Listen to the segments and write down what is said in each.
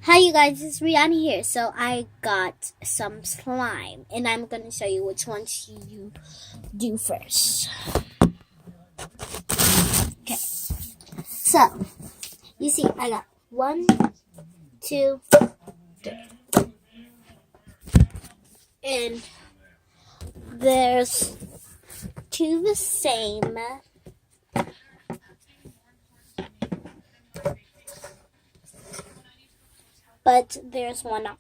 Hi you guys, it's Rihanna here. So I got some slime and I'm going to show you which ones you do first. Okay, so you see I got 1, 2, 3. And there's 2 the same. But there's one not.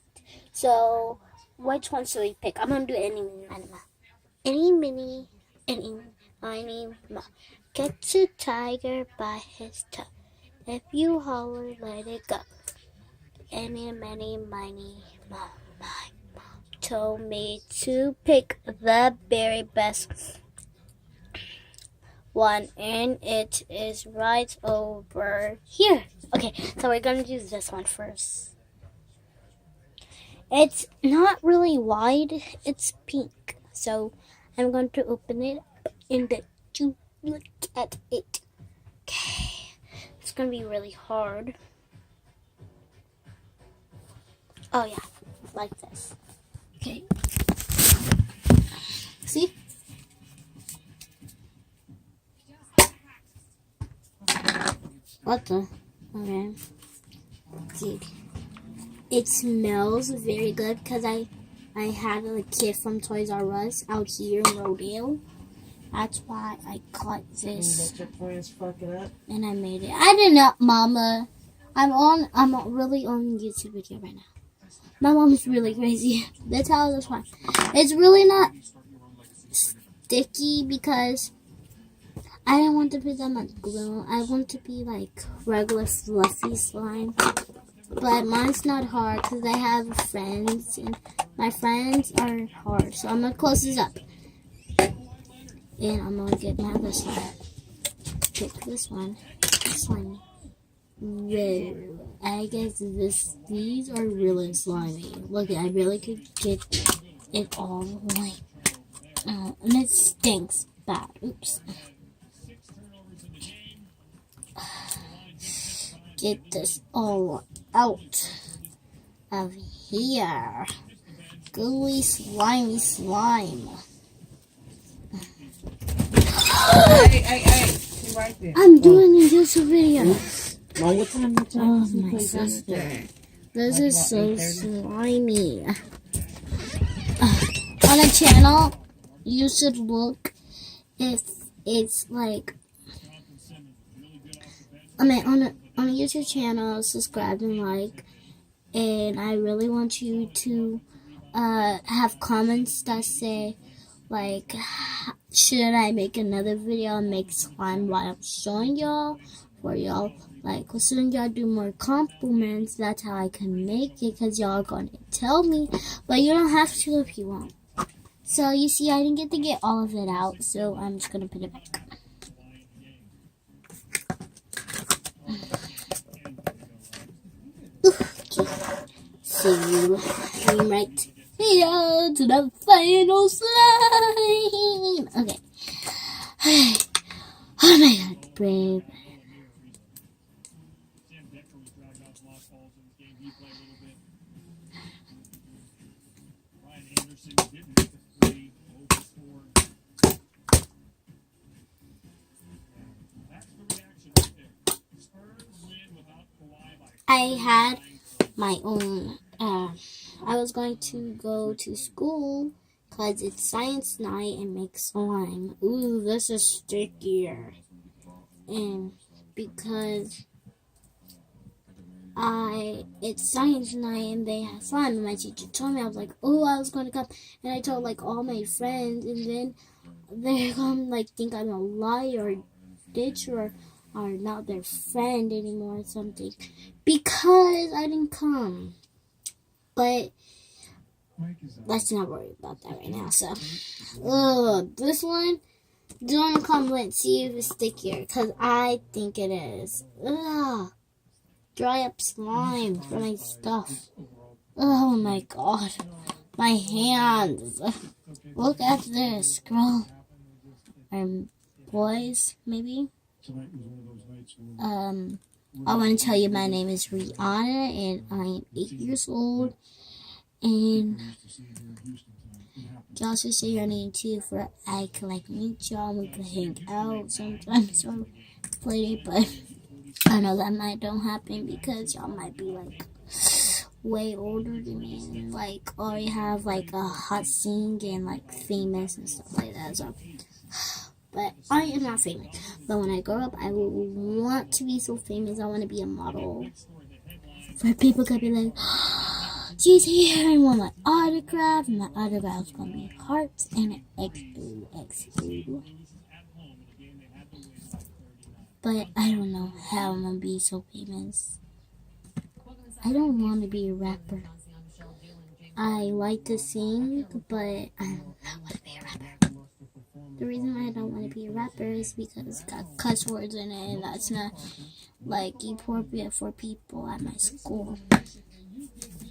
So which one should we pick? I'm going to do any mini animal. Any mini, any mo. Catch a tiger by his toe. If you holler, let it go. Any, many, miny, mo. My mom told me to pick the very best one, and it is right over here. Okay, so we're gonna do this one first. It's not really wide, it's pink. So I'm going to open it up and let you look at it. Okay, it's gonna be really hard. Oh yeah, like this. Okay. See? What the? Okay. See. It smells very good because I had a kid from Toys R Us out here in Rodale. That's why I caught this. And you got your friends fucking up? And I made it. I did not, Mama. I'm really on YouTube video right now. My mom's really crazy. That's how this one. It's really not sticky because I don't want to put that much glue. I want to be like regular fluffy slime. But mine's not hard because I have friends and my friends are hard. So I'm going to close this up. And I'm going to get my other slime. Pick this one. Slimy. Whoa. I guess these are really slimy. Look, I really could get it all the way out. And it stinks bad. Oops. Get this all out of here. Gooey, slimy slime. Hey, right there. I'm doing a YouTube video. Oh, my sister. This is so slimy. On a channel, you should look if it's like, on a YouTube channel, subscribe and like, and I really want you to have comments that say, like, should I make another video and make slime while I'm showing y'all? For y'all, like, soon y'all do more compliments, that's how I can make it, because y'all are going to tell me, but you don't have to if you want. So, you see, I didn't get to get all of it out, so I'm just going to put it back. Okay. See you right here to the final slime. Okay. Oh my god, brave. I had my own, I was going to go to school because it's science night and make slime. Ooh, this is stickier. And because it's science night and they have slime, and my teacher told me, I was like, oh, I was going to come. And I told like all my friends, and then they're going to like think I'm a liar or ditch or are not their friend anymore or something because I didn't come. But let's not worry about that right now. So, this one, don't come. Let's see if it's stickier because I think it is. Dry up slime for my stuff. Oh my god, my hands. Look at this, girl. Boys, maybe. I want to tell you my name is Rihanna and I am 8 years old. And y'all should say your name too for I can like meet y'all. We could hang out sometimes or play, but I know that might don't happen because y'all might be like way older than me and like already have like a hot sing and like famous and stuff like that. So, but I am not famous. But when I grow up, I will want to be so famous. I want to be a model. Where people could be like, she's here and want my autograph. And my autograph's gonna be hearts and an XOXO. But I don't know how I'm gonna be so famous. I don't want to be a rapper. I like to sing, but I don't want to be a rapper. The reason why I don't want to be a rapper is because it's got cuss words in it, and that's not like appropriate for people at my school.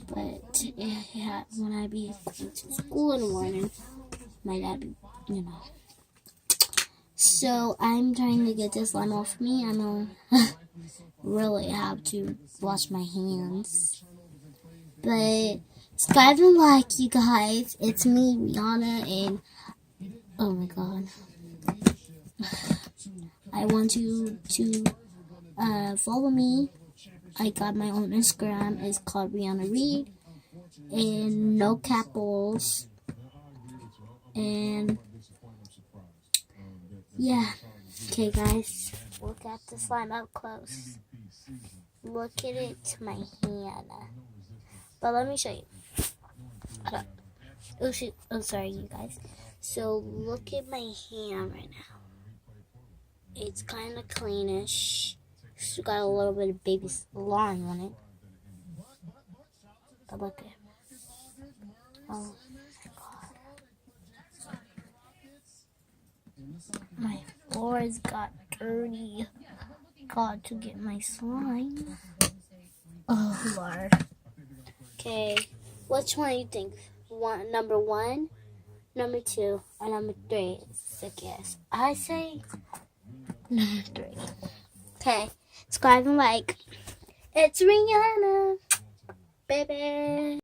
But yeah, when I be going to school in the morning, my dad be, So I'm trying to get this slime off me. I'm gonna really have to wash my hands. But subscribe and like, you guys. It's me, Rihanna, and oh my god, I want you to follow me. I got my own Instagram. It's called Rihanna Reed, and no capitals. And yeah, okay, guys, look at the slime up close. Look at it to my hand. But let me show you. Oh shoot! Oh, sorry, you guys. So look at my hand right now. It's kind of cleanish. It's got a little bit of baby slime on it. But look at it. Oh my god. My floors got dirty. Got to get my slime. Oh Lord. Okay, which one do you think? Number 1, number 2, or number 3? It's a guess. I say number 3. Okay, subscribe and like. It's Rihanna, baby.